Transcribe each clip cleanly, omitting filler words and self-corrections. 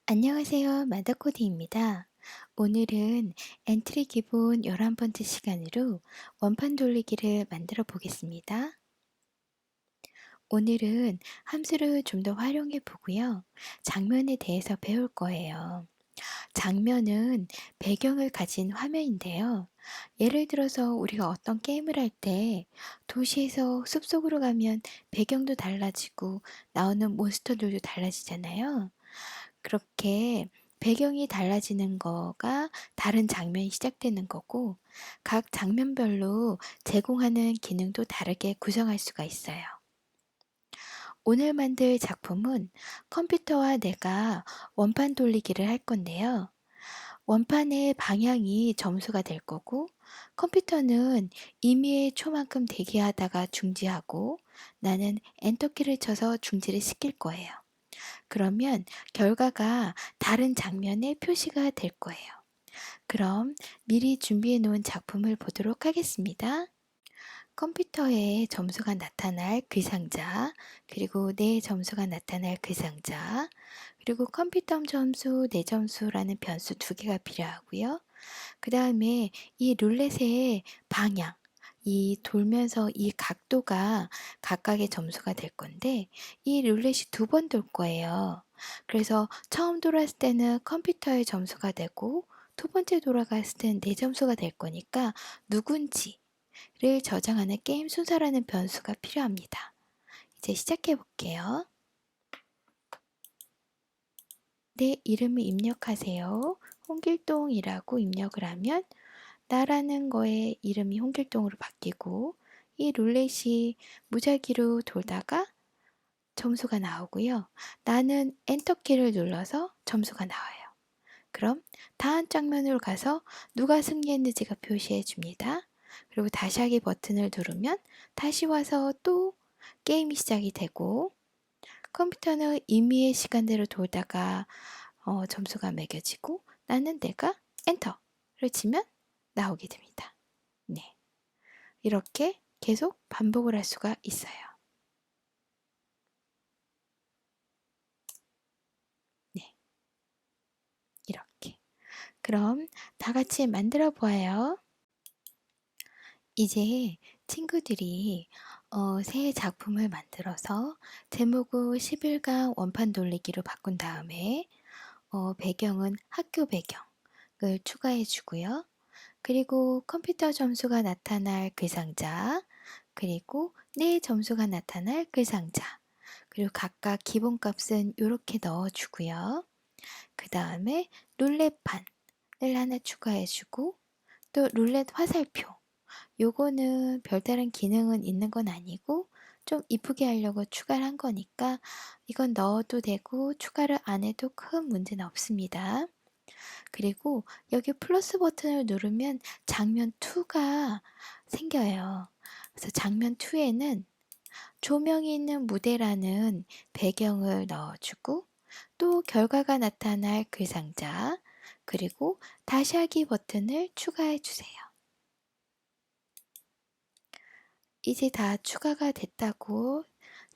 안녕하세요. 마더코디입니다. 오늘은 엔트리 기본 11번째 시간으로 원판 돌리기를 만들어 보겠습니다. 오늘은 함수를 좀 더 활용해 보고요. 장면에 대해서 배울 거예요. 장면은 배경을 가진 화면인데요. 예를 들어서 우리가 어떤 게임을 할 때 도시에서 숲속으로 가면 배경도 달라지고 나오는 몬스터들도 달라지잖아요. 그렇게 배경이 달라지는 거가 다른 장면이 시작되는 거고, 각 장면별로 제공하는 기능도 다르게 구성할 수가 있어요. 오늘 만들 작품은 컴퓨터와 내가 원판 돌리기를 할 건데요. 원판의 방향이 점수가 될 거고, 컴퓨터는 임의의 초만큼 대기하다가 중지하고, 나는 엔터키를 쳐서 중지를 시킬 거예요. 그러면 결과가 다른 장면에 표시가 될 거예요. 그럼 미리 준비해 놓은 작품을 보도록 하겠습니다. 컴퓨터에 점수가 나타날 그 상자, 그리고 내 점수가 나타날 그 상자, 그리고 컴퓨터 점수, 내 점수라는 변수 두 개가 필요하고요. 그 다음에 이 룰렛의 방향, 이 돌면서 이 각도가 각각의 점수가 될 건데, 이 룰렛이 두 번 돌 거예요. 그래서 처음 돌았을 때는 컴퓨터의 점수가 되고, 두 번째 돌아갔을 때는 내 점수가 될 거니까 누군지를 저장하는 게임 순서라는 변수가 필요합니다. 이제 시작해 볼게요. 내 이름을 입력하세요. 홍길동이라고 입력을 하면 나라는 거에 이름이 홍길동으로 바뀌고, 이 룰렛이 무작위로 돌다가 점수가 나오고요. 나는 엔터키를 눌러서 점수가 나와요. 그럼 다음 장면으로 가서 누가 승리했는지가 표시해 줍니다. 그리고 다시 하기 버튼을 누르면 다시 와서 또 게임이 시작이 되고, 컴퓨터는 임의의 시간대로 돌다가 점수가 매겨지고, 나는 내가 엔터를 치면 나오게 됩니다. 네. 이렇게 계속 반복을 할 수가 있어요. 네. 이렇게. 그럼 다 같이 만들어 보아요. 이제 친구들이 새 작품을 만들어서 제목을 10일간 원판 돌리기로 바꾼 다음에 배경은 학교 배경을 추가해 주고요. 그리고 컴퓨터 점수가 나타날 그 상자, 그리고 내 점수가 나타날 그 상자, 그리고 각각 기본값은 이렇게 넣어주고요. 그 다음에 룰렛판을 하나 추가해주고, 또 룰렛 화살표, 요거는 별다른 기능은 있는 건 아니고 좀 이쁘게 하려고 추가를 한 거니까 이건 넣어도 되고 추가를 안 해도 큰 문제는 없습니다. 그리고 여기 플러스 버튼을 누르면 장면 2가 생겨요. 그래서 장면 2에는 조명이 있는 무대라는 배경을 넣어주고, 또 결과가 나타날 그 상자, 그리고 다시 하기 버튼을 추가해 주세요. 이제 다 추가가 됐다고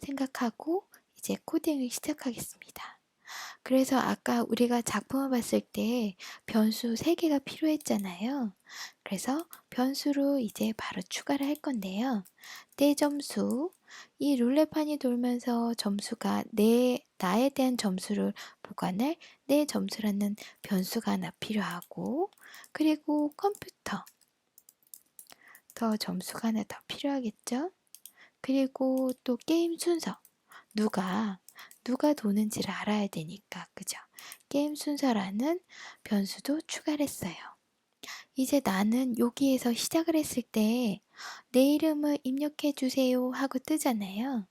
생각하고 이제 코딩을 시작하겠습니다. 그래서 아까 우리가 작품을 봤을 때 변수 3개가 필요했잖아요. 그래서 변수로 이제 바로 추가를 할 건데요. 내 점수, 이 룰렛판이 돌면서 점수가 나에 대한 점수를 보관할 내 점수라는 변수가 하나 필요하고, 그리고 컴퓨터, 더 점수가 하나 더 필요하겠죠? 그리고 또 게임 순서, 누가 도는지를 알아야 되니까, 그죠? 게임 순서라는 변수도 추가를 했어요. 이제 나는 여기에서 시작을 했을 때 내 이름을 입력해 주세요 하고 뜨잖아요.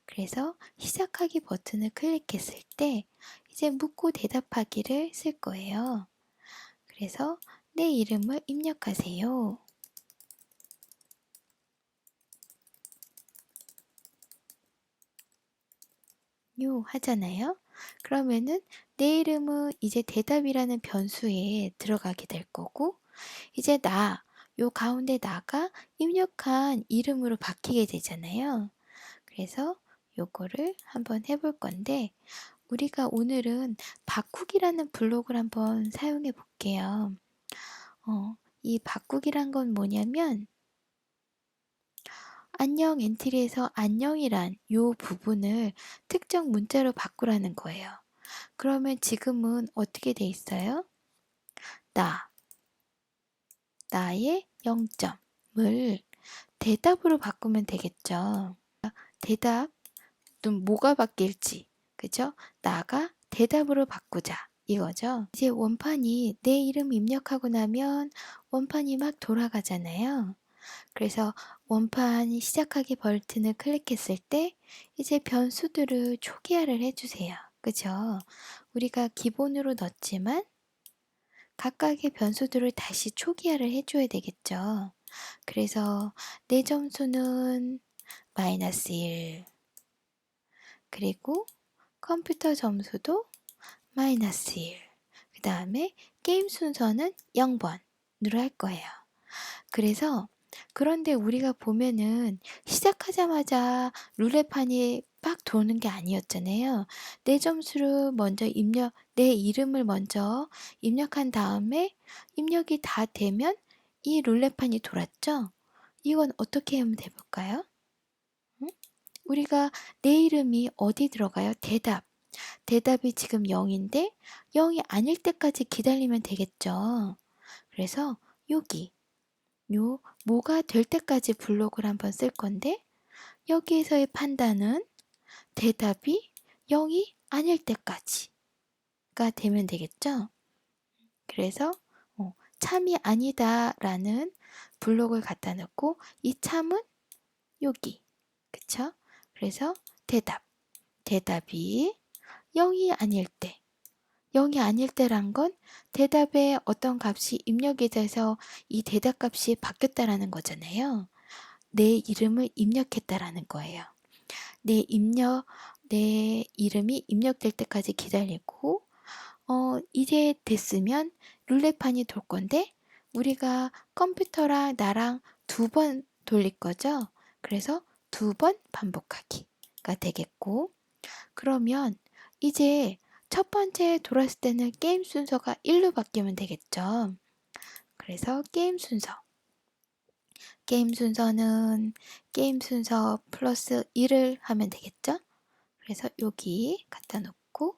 그래서 시작하기 버튼을 클릭했을 때 이제 묻고 대답하기를 쓸 거예요. 그래서 내 이름을 입력하세요. 요 하잖아요. 그러면은 내 이름은 이제 대답이라는 변수에 들어가게 될 거고, 이제 요 가운데 나가 입력한 이름으로 바뀌게 되잖아요. 그래서 요거를 한번 해볼 건데, 우리가 오늘은 바꾸기라는 블록을 한번 사용해 볼게요. 이 바꾸기란 건 뭐냐면 안녕 엔트리에서 안녕이란 요 부분을 특정 문자로 바꾸라는 거예요. 그러면 지금은 어떻게 돼 있어요? 나의 0점을 대답으로 바꾸면 되겠죠. 대답, 뭐가 바뀔지, 그죠? 나가 대답으로 바꾸자. 이거죠. 이제 원판이 내 이름 입력하고 나면 원판이 막 돌아가잖아요. 그래서 원판 시작하기 버튼을 클릭했을 때 이제 변수들을 초기화를 해주세요. 그죠? 우리가 기본으로 넣었지만 각각의 변수들을 다시 초기화를 해줘야 되겠죠. 그래서 내 점수는 마이너스 1, 그리고 컴퓨터 점수도 마이너스 1, 그 다음에 게임 순서는 0번으로 할 거예요. 그래서 그런데 우리가 보면은 시작하자마자 룰렛판이 빡 도는 게 아니었잖아요. 내 점수를 먼저 내 이름을 먼저 입력한 다음에 입력이 다 되면 이 룰렛판이 돌았죠? 이건 어떻게 하면 돼볼까요? 응? 우리가 내 이름이 어디 들어가요? 대답. 대답이 지금 0인데 0이 아닐 때까지 기다리면 되겠죠. 그래서 여기 요 뭐가 될 때까지 블록을 한번 쓸 건데 여기에서의 판단은 대답이 0이 아닐 때까지가 되면 되겠죠. 그래서 참이 아니다 라는 블록을 갖다 놓고 이 참은 여기, 그쵸? 그래서 대답이 0이 아닐 때 0이 아닐 때란 건 대답에 어떤 값이 입력이 돼서 이 대답 값이 바뀌었다라는 거잖아요. 내 이름을 입력했다라는 거예요. 내 이름이 입력될 때까지 기다리고, 이제 됐으면 룰렛판이 돌 건데, 우리가 컴퓨터랑 나랑 2번 돌릴 거죠? 그래서 2번 반복하기가 되겠고, 그러면 이제 첫 번째 돌았을 때는 게임 순서가 1로 바뀌면 되겠죠. 그래서 게임 순서는 게임 순서 플러스 1을 하면 되겠죠. 그래서 여기 갖다 놓고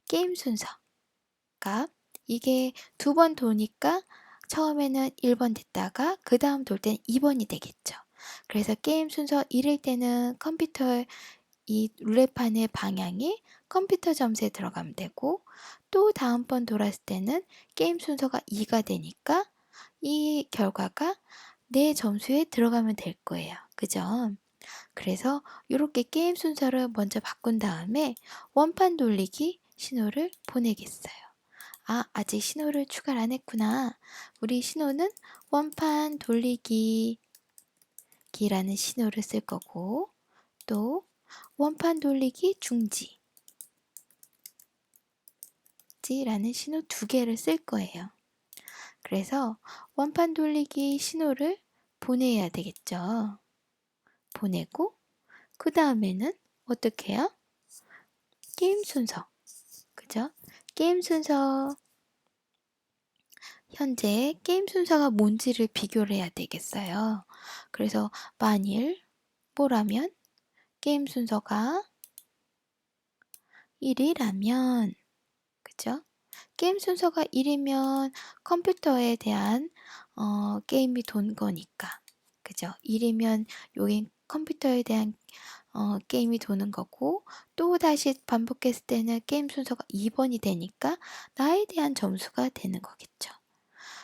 게임 순서가 이게 2번 도니까 처음에는 1번 됐다가 그 다음 돌 때는 2번이 되겠죠. 그래서 게임 순서 1일 때는 컴퓨터의 이 룰렛판의 방향이 컴퓨터 점수에 들어가면 되고 또 다음번 돌았을 때는 게임 순서가 2가 되니까 이 결과가 내 점수에 들어가면 될 거예요. 그죠? 그래서 이렇게 게임 순서를 먼저 바꾼 다음에 원판 돌리기 신호를 보내겠어요. 아, 아직 신호를 추가를 안 했구나. 우리 신호는 원판 돌리기 기라는 신호를 쓸 거고 또 원판 돌리기 중지 라는 신호 2개를 쓸 거예요. 그래서 원판 돌리기 신호를 보내야 되겠죠. 보내고 그 다음에는 어떻게 해요? 게임 순서, 그죠? 게임 순서 현재 게임 순서가 뭔지를 비교를 해야 되겠어요. 그래서 만일 뭐라면 게임 순서가 1이라면 그죠? 게임 순서가 1이면 컴퓨터에 대한 게임이 돈 거니까 그죠? 1이면 여긴 컴퓨터에 대한 게임이 도는 거고 또 다시 반복했을 때는 게임 순서가 2번이 되니까 나에 대한 점수가 되는 거겠죠.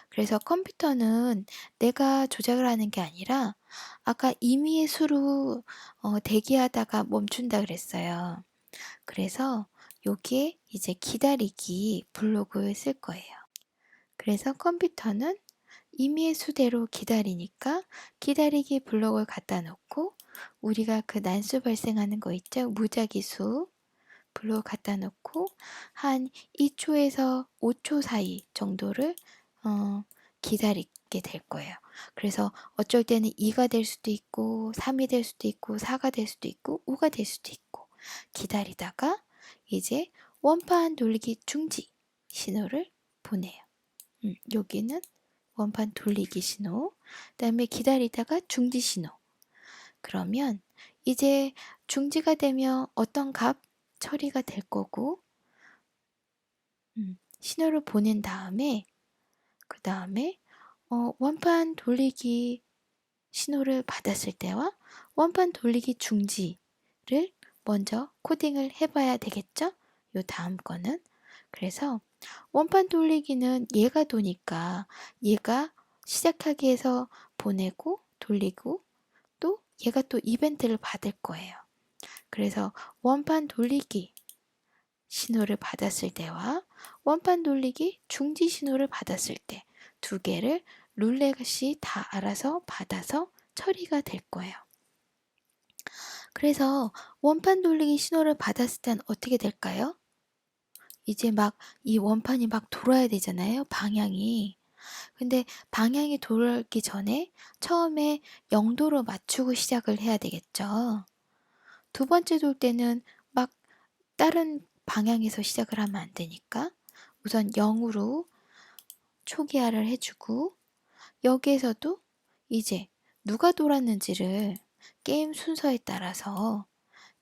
그래서 컴퓨터는 내가 조작을 하는 게 아니라 아까 임의의 수로 대기하다가 멈춘다 그랬어요. 그래서 여기에 이제 기다리기 블록을 쓸 거예요. 그래서 컴퓨터는 임의의 수대로 기다리니까 기다리기 블록을 갖다 놓고 우리가 그 난수 발생하는 거 있죠? 무작위수 블록 갖다 놓고 한 2초에서 5초 사이 정도를 기다리게 될 거예요. 그래서 어쩔 때는 2가 될 수도 있고 3이 될 수도 있고 4가 될 수도 있고 5가 될 수도 있고 기다리다가 이제 원판 돌리기 중지 신호를 보내요. 여기는 원판 돌리기 신호, 그 다음에 기다리다가 중지 신호. 그러면 이제 중지가 되면 어떤 값 처리가 될 거고, 신호를 보낸 다음에 그 다음에 원판 돌리기 신호를 받았을 때와 원판 돌리기 중지를 먼저 코딩을 해봐야 되겠죠? 요 다음 거는. 그래서 원판 돌리기는 얘가 도니까 얘가 시작하기 해서 보내고 돌리고 또 얘가 또 이벤트를 받을 거예요. 그래서 원판 돌리기 신호를 받았을 때와 원판 돌리기 중지 신호를 받았을 때 두 개를 룰렛이 다 알아서 받아서 처리가 될 거예요. 그래서 원판 돌리기 신호를 받았을 땐 어떻게 될까요? 이제 막 이 원판이 막 돌아야 되잖아요, 방향이. 근데 방향이 돌기 전에 처음에 0도로 맞추고 시작을 해야 되겠죠. 두 번째 돌 때는 막 다른 방향에서 시작을 하면 안 되니까 우선 0으로 초기화를 해주고, 여기에서도 이제 누가 돌았는지를 게임 순서에 따라서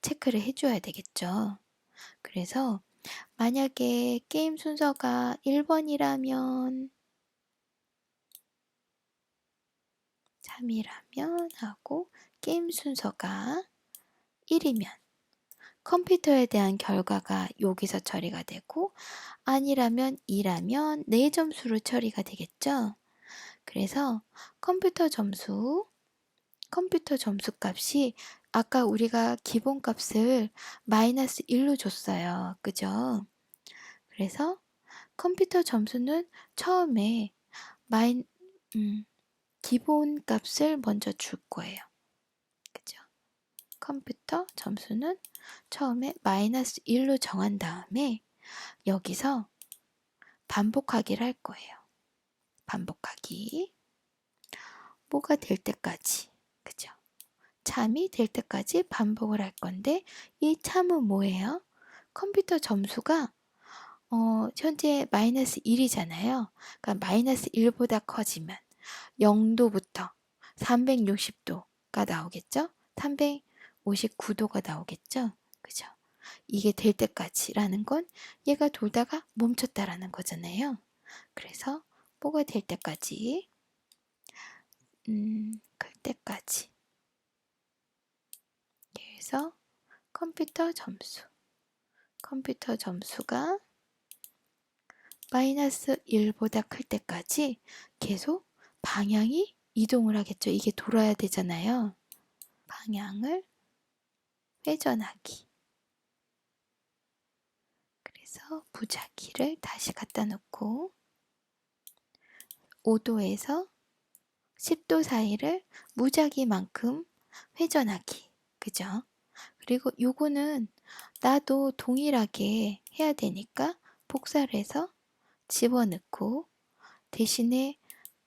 체크를 해줘야 되겠죠. 그래서 만약에 게임 순서가 1번이라면 3이라면 하고 게임 순서가 1이면 컴퓨터에 대한 결과가 여기서 처리가 되고, 아니라면 2라면 4점수로 처리가 되겠죠. 그래서 컴퓨터 점수 값이 아까 우리가 기본 값을 마이너스 1로 줬어요. 그죠? 그래서 컴퓨터 점수는 처음에 기본 값을 먼저 줄 거예요. 그죠? 컴퓨터 점수는 처음에 마이너스 1로 정한 다음에 여기서 반복하기를 할 거예요. 반복하기. 뭐가 될 때까지. 그죠? 참이 될 때까지 반복을 할 건데, 이 참은 뭐예요? 컴퓨터 점수가 현재 마이너스 1이잖아요. 그러니까 마이너스 1보다 커지면 0도부터 360도가 나오겠죠? 359도가 나오겠죠? 그죠? 이게 될 때까지라는 건 얘가 돌다가 멈췄다라는 거잖아요. 그래서 뭐가 될 때까지, 클 때까지. 그래서 컴퓨터 점수가 마이너스 1보다 클 때까지 계속 방향이 이동을 하겠죠. 이게 돌아야 되잖아요. 방향을 회전하기. 그래서 무작위를 다시 갖다 놓고 5도에서 10도 사이를 무작위만큼 회전하기. 그죠? 그리고 요거는 나도 동일하게 해야 되니까 복사를 해서 집어넣고, 대신에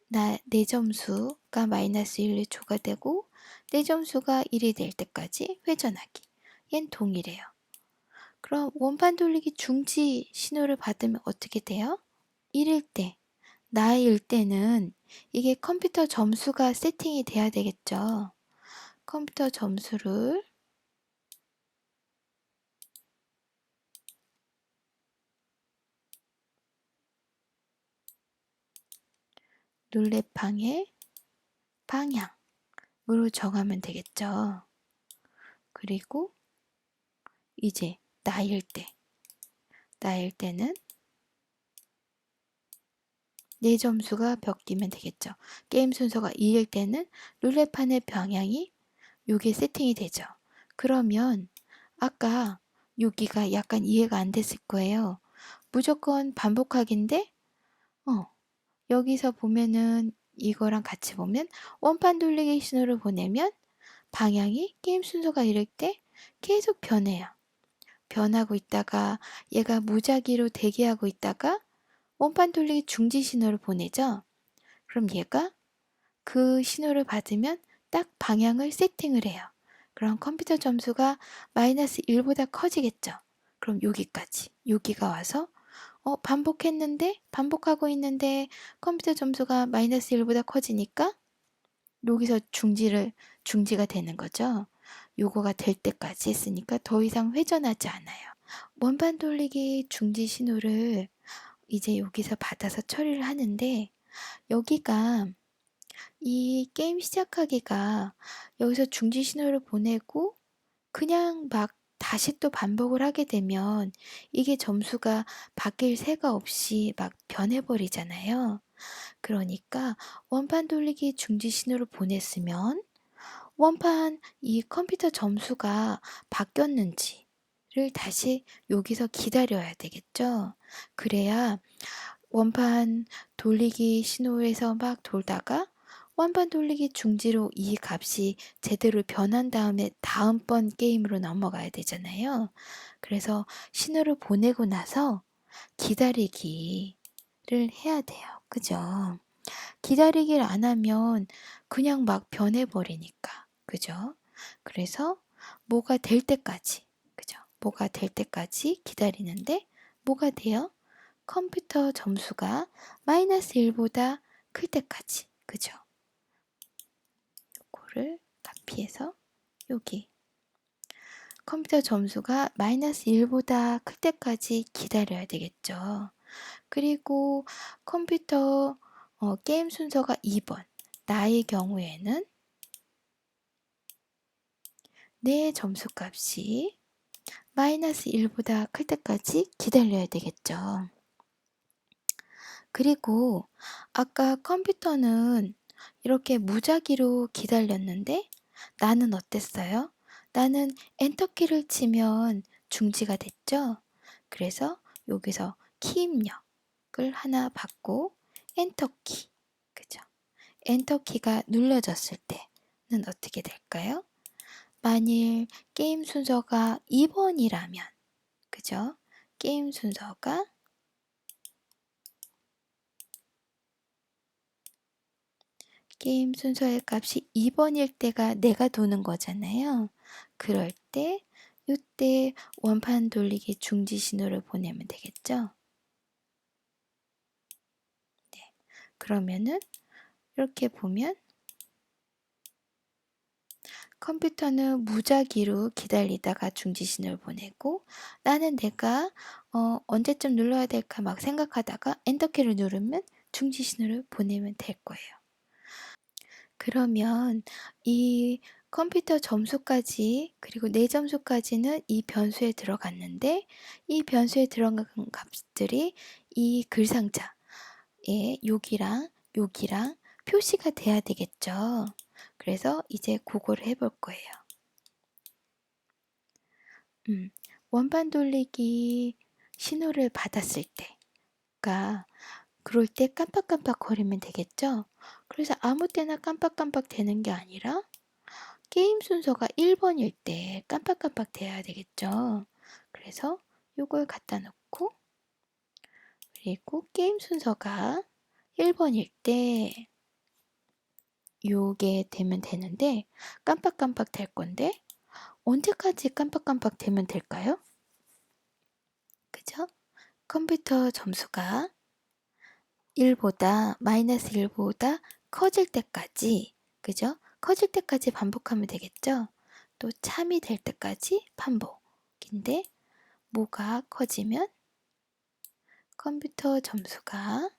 내 점수가 마이너스 1이 추가되고 내 점수가 1이 될 때까지 회전하기. 얜 동일해요. 그럼 원판 돌리기 중지 신호를 받으면 어떻게 돼요? 1일 때, 나일 때는 이게 컴퓨터 점수가 세팅이 돼야 되겠죠. 컴퓨터 점수를 룰렛방의 방향으로 정하면 되겠죠. 그리고 이제 나일 때는 내 점수가 바뀌면 되겠죠. 게임 순서가 2일 때는 룰렛판의 방향이 요게 세팅이 되죠. 그러면 아까 여기가 약간 이해가 안 됐을 거예요. 무조건 반복하기인데 여기서 보면은 이거랑 같이 보면 원판 돌리기 신호를 보내면 방향이 게임 순서가 이럴 때 계속 변해요. 변하고 있다가 얘가 무작위로 대기하고 있다가 원판 돌리기 중지 신호를 보내죠. 그럼 얘가 그 신호를 받으면 딱 방향을 세팅을 해요. 그럼 컴퓨터 점수가 마이너스 1보다 커지겠죠. 그럼 여기까지. 여기가 와서 반복했는데 반복하고 있는데 컴퓨터 점수가 마이너스 1보다 커지니까 여기서 중지가 되는 거죠. 요거가 될 때까지 했으니까 더 이상 회전하지 않아요. 원반 돌리기 중지 신호를 이제 여기서 받아서 처리를 하는데 여기가 이 게임 시작하기가 여기서 중지 신호를 보내고 그냥 막 다시 또 반복을 하게 되면 이게 점수가 바뀔 새가 없이 막 변해버리잖아요. 그러니까 원판 돌리기 중지 신호를 보냈으면 원판 이 컴퓨터 점수가 바뀌었는지를 다시 여기서 기다려야 되겠죠. 그래야 원판 돌리기 신호에서 막 돌다가 원판 돌리기 중지로 이 값이 제대로 변한 다음에 다음번 게임으로 넘어가야 되잖아요. 그래서 신호를 보내고 나서 기다리기를 해야 돼요. 그죠? 기다리기를 안 하면 그냥 막 변해버리니까. 그죠? 그래서 뭐가 될 때까지, 그죠? 뭐가 될 때까지 기다리는데 뭐가 돼요? 컴퓨터 점수가 마이너스 1보다 클 때까지. 그죠? 요거를 카피해서 여기 컴퓨터 점수가 마이너스 1보다 클 때까지 기다려야 되겠죠. 그리고 컴퓨터 게임 순서가 2번. 나의 경우에는 내 점수값이 마이너스 1보다 클 때까지 기다려야 되겠죠. 그리고 아까 컴퓨터는 이렇게 무작위로 기다렸는데 나는 어땠어요? 나는 엔터키를 치면 중지가 됐죠? 그래서 여기서 키 입력을 하나 받고 엔터키, 그죠? 엔터키가 눌러졌을 때는 어떻게 될까요? 만일 게임 순서가 2번이라면, 그죠? 게임 순서가 게임 순서의 값이 2번일 때가 내가 도는 거잖아요. 그럴 때 이때 원판 돌리기 중지 신호를 보내면 되겠죠. 네. 그러면은 이렇게 보면 컴퓨터는 무작위로 기다리다가 중지 신호를 보내고 나는 내가 언제쯤 눌러야 될까 막 생각하다가 엔터키를 누르면 중지 신호를 보내면 될 거예요. 그러면 이 컴퓨터 점수까지 그리고 내 점수까지는 이 변수에 들어갔는데 이 변수에 들어간 값들이 이 글상자에 여기랑 표시가 돼야 되겠죠. 그래서 이제 그거를 해볼 거예요. 원반 돌리기 신호를 받았을 때가 그럴 때 깜빡깜빡 거리면 되겠죠. 그래서 아무 때나 깜빡깜빡 되는 게 아니라 게임 순서가 1번일 때 깜빡깜빡 돼야 되겠죠. 그래서 요걸 갖다 놓고 그리고 게임 순서가 1번일 때 요게 되면 되는데 깜빡깜빡 될 건데 언제까지 깜빡깜빡 되면 될까요? 그죠? 컴퓨터 점수가 1보다 마이너스 1보다 커질 때까지 그죠? 커질 때까지 반복하면 되겠죠? 또 참이 될 때까지 반복인데 뭐가 커지면 컴퓨터 점수가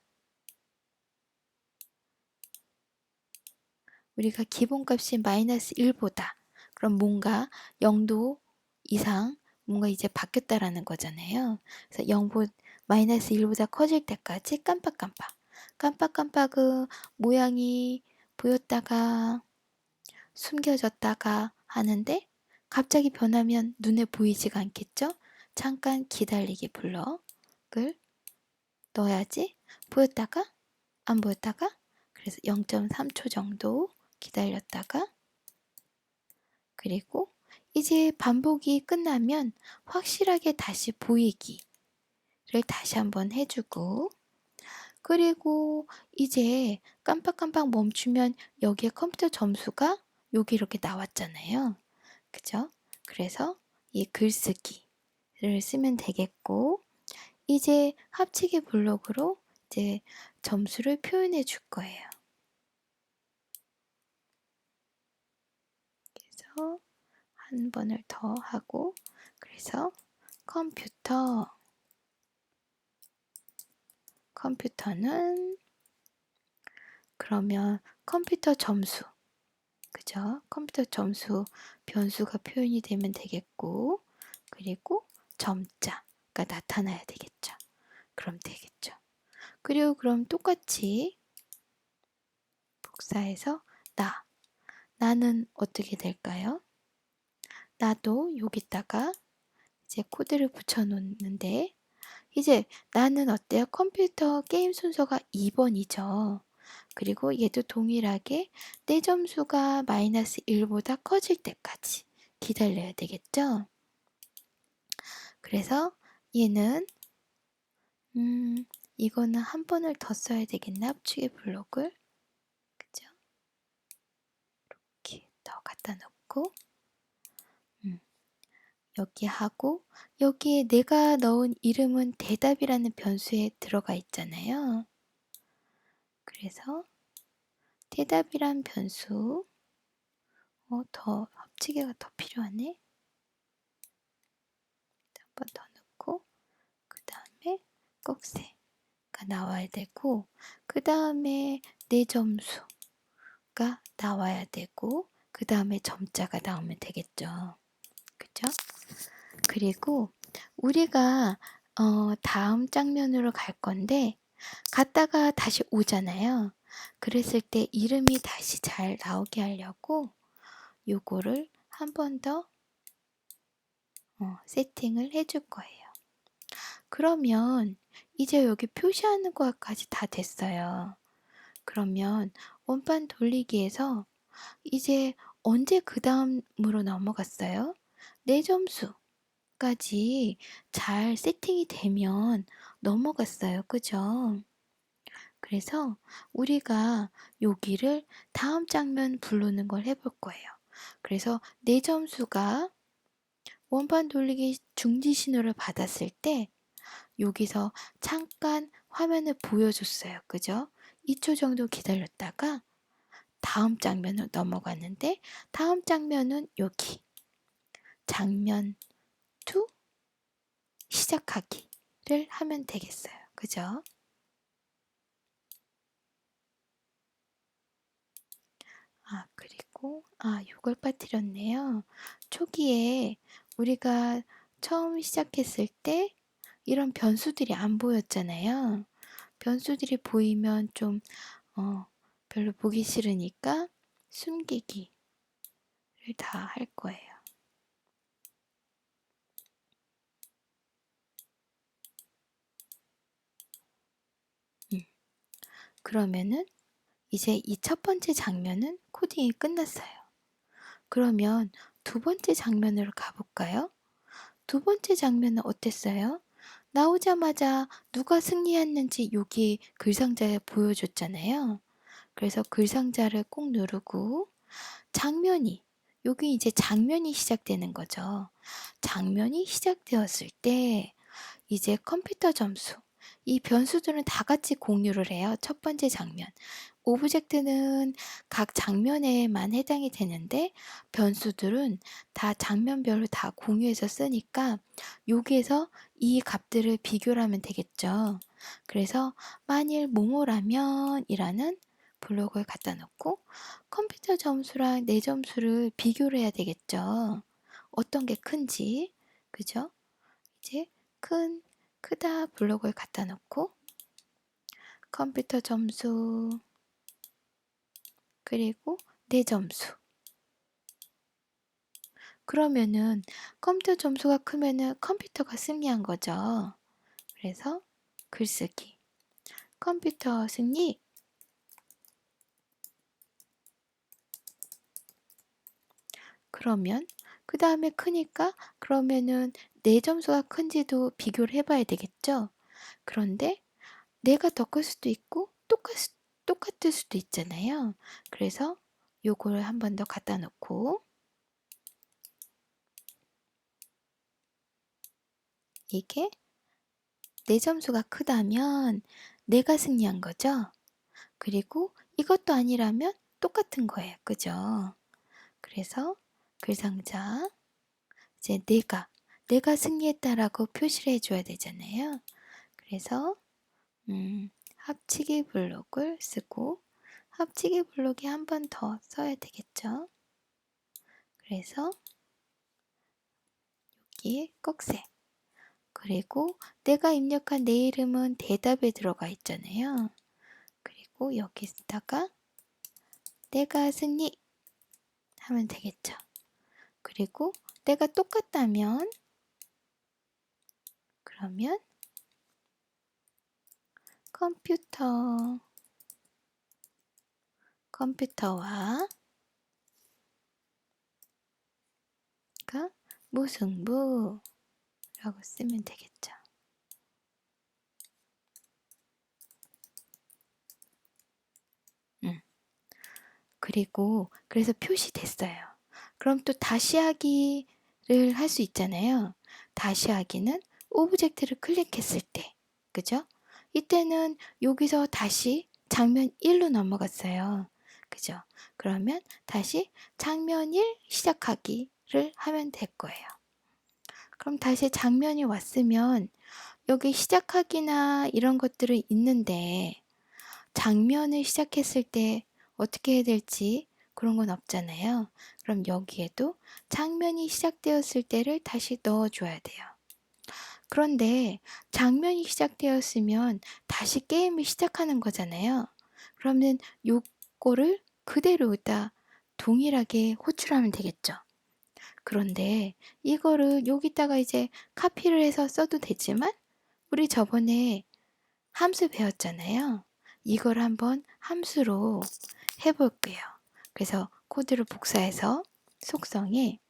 우리가 기본값이 마이너스 1보다 그럼 뭔가 0도 이상 뭔가 이제 바뀌었다라는 거잖아요. 그래서 0보 마이너스 1보다 커질 때까지 깜빡깜빡은 모양이 보였다가 숨겨졌다가 하는데 갑자기 변하면 눈에 보이지가 않겠죠? 잠깐 기다리기 블럭을 넣어야지 보였다가 안 보였다가 그래서 0.3초 정도 기다렸다가 그리고 이제 반복이 끝나면 확실하게 다시 보이기를 다시 한번 해주고 그리고 이제 깜빡깜빡 멈추면 여기에 컴퓨터 점수가 여기 이렇게 나왔잖아요. 그죠? 그래서 이 글쓰기를 쓰면 되겠고, 이제 합치기 블록으로 이제 점수를 표현해 줄 거예요. 그래서 한 번을 더 하고, 그래서 컴퓨터는 그러면 컴퓨터 점수, 그죠? 컴퓨터 점수 변수가 표현이 되면 되겠고, 그리고 점자가 나타나야 되겠죠. 그럼 되겠죠. 그리고 그럼 똑같이 복사해서 나는 어떻게 될까요? 나도 여기다가 이제 코드를 붙여 놓는데, 이제 나는 어때요? 컴퓨터 게임 순서가 2번이죠. 그리고 얘도 동일하게 내 점수가 마이너스 1보다 커질 때까지 기다려야 되겠죠? 그래서 얘는 이거는 한 번을 더 써야 되겠나? 합치기 블록을. 그죠? 이렇게 더 갖다 놓고 여기 하고, 여기에 내가 넣은 이름은 대답이라는 변수에 들어가 있잖아요. 그래서 대답이란 변수, 더 합치기가 더 필요하네. 한 번 더 넣고, 그 다음에 꼭새가 나와야 되고, 그 다음에 내 점수가 나와야 되고, 그 다음에 점자가 나오면 되겠죠. 그죠? 그리고 우리가 다음 장면으로 갈 건데, 갔다가 다시 오잖아요. 그랬을 때 이름이 다시 잘 나오게 하려고 요거를 한 번 더 세팅을 해줄 거예요. 그러면 이제 여기 표시하는 것까지 다 됐어요. 그러면 원판 돌리기에서 이제 언제 그 다음으로 넘어갔어요? 내 점수까지 잘 세팅이 되면 넘어갔어요. 그죠? 그래서 우리가 여기를 다음 장면 부르는 걸 해볼 거예요. 그래서 내 점수가 원판 돌리기 중지 신호를 받았을 때 여기서 잠깐 화면을 보여줬어요. 그죠? 2초 정도 기다렸다가 다음 장면으로 넘어갔는데, 다음 장면은 여기 장면 2 시작하기를 하면 되겠어요. 그죠? 그리고 요걸 빠뜨렸네요. 초기에 우리가 처음 시작했을 때 이런 변수들이 안 보였잖아요. 변수들이 보이면 좀 별로 보기 싫으니까 숨기기를 다 할 거예요. 그러면은 이제 이 첫 번째 장면은 코딩이 끝났어요. 그러면 두 번째 장면으로 가볼까요? 두 번째 장면은 어땠어요? 나오자마자 누가 승리했는지 여기 글상자에 보여줬잖아요. 그래서 글상자를 꼭 누르고 여기 이제 장면이 시작되는 거죠. 장면이 시작되었을 때 이제 컴퓨터 점수, 이 변수들은 다 같이 공유를 해요. 첫 번째 장면. 오브젝트는 각 장면에만 해당이 되는데 변수들은 다 장면별로 다 공유해서 쓰니까 여기에서 이 값들을 비교를 하면 되겠죠. 그래서 만일 뭐뭐라면 이라는 블록을 갖다 놓고 컴퓨터 점수랑 내 점수를 비교를 해야 되겠죠. 어떤 게 큰지. 그죠? 이제 크다 블록을 갖다 놓고 컴퓨터 점수 그리고 내 점수. 그러면은 컴퓨터 점수가 크면은 컴퓨터가 승리한 거죠. 그래서 글쓰기. 컴퓨터 승리. 그러면 그 다음에 크니까 그러면은 내 점수가 큰지도 비교를 해봐야 되겠죠. 그런데 내가 더 클 수도 있고 똑같을 수도 있잖아요. 그래서 요거를 한 번 더 갖다 놓고 이게 내 점수가 크다면 내가 승리한 거죠. 그리고 이것도 아니라면 똑같은 거예요. 그죠? 그래서 글상자 이제 내가 승리했다라고 표시를 해줘야 되잖아요. 그래서 합치기 블록을 쓰고 합치기 블록에 한 번 더 써야 되겠죠. 그래서 여기 꼭세 그리고 내가 입력한 내 이름은 대답에 들어가 있잖아요. 그리고 여기다가 내가 승리 하면 되겠죠. 그리고 내가 똑같다면 그러면 컴퓨터와 무승부라고 쓰면 되겠죠. 그리고 그래서 표시됐어요. 그럼 또 다시 하기를 할 수 있잖아요. 다시 하기는 오브젝트를 클릭했을 때, 그죠? 이때는 여기서 다시 장면 1로 넘어갔어요. 그죠? 그러면 다시 장면 1 시작하기를 하면 될 거예요. 그럼 다시 장면이 왔으면 여기 시작하기나 이런 것들은 있는데 장면을 시작했을 때 어떻게 해야 될지 그런 건 없잖아요. 그럼 여기에도 장면이 시작되었을 때를 다시 넣어줘야 돼요. 그런데 장면이 시작되었으면 다시 게임을 시작하는 거잖아요. 그러면 요거를 그대로 다 동일하게 호출하면 되겠죠. 그런데 이거를 여기다가 이제 카피를 해서 써도 되지만 우리 저번에 함수 배웠잖아요. 이걸 한번 함수로 해볼게요. 그래서 코드를 복사해서 속성에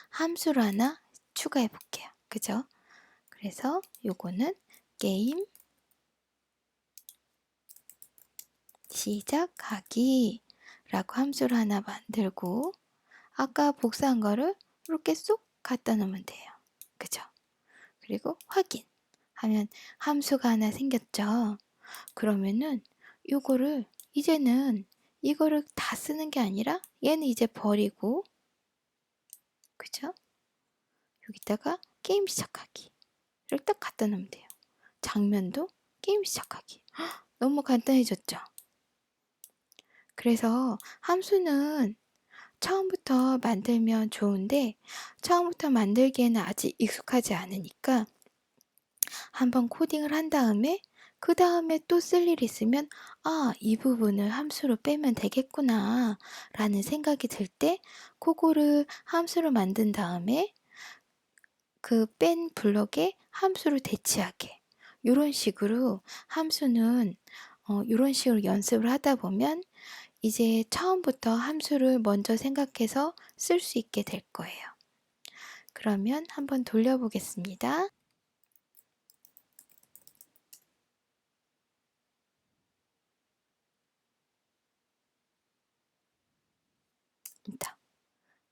함수를 하나 추가해 볼게요. 그죠? 그래서 요거는 게임 시작하기 라고 함수를 하나 만들고 아까 복사한 거를 이렇게 쏙 갖다 놓으면 돼요. 그죠? 그리고 확인 하면 함수가 하나 생겼죠. 그러면은 요거를 이제는 이거를 다 쓰는 게 아니라 얘는 이제 버리고 그죠? 여기다가 게임 시작하기를 딱 갖다 놓으면 돼요. 장면도 게임 시작하기. 헉, 너무 간단해졌죠? 그래서 함수는 처음부터 만들면 좋은데 처음부터 만들기에는 아직 익숙하지 않으니까 한번 코딩을 한 다음에 그 다음에 또 쓸 일 있으면 이 부분을 함수로 빼면 되겠구나 라는 생각이 들 때 그거를 함수로 만든 다음에 그 뺀 블럭에 함수를 대치하게 이런 식으로 함수는 이런 식으로 연습을 하다 보면 이제 처음부터 함수를 먼저 생각해서 쓸 수 있게 될 거예요. 그러면 한번 돌려보겠습니다.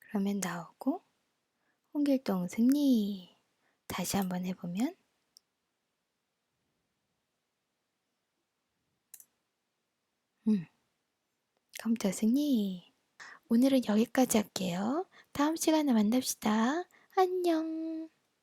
그러면 나오고 홍길동 승리. 다시 한번 해보면 컴퓨터 승리. 오늘은 여기까지 할게요. 다음 시간에 만납시다. 안녕.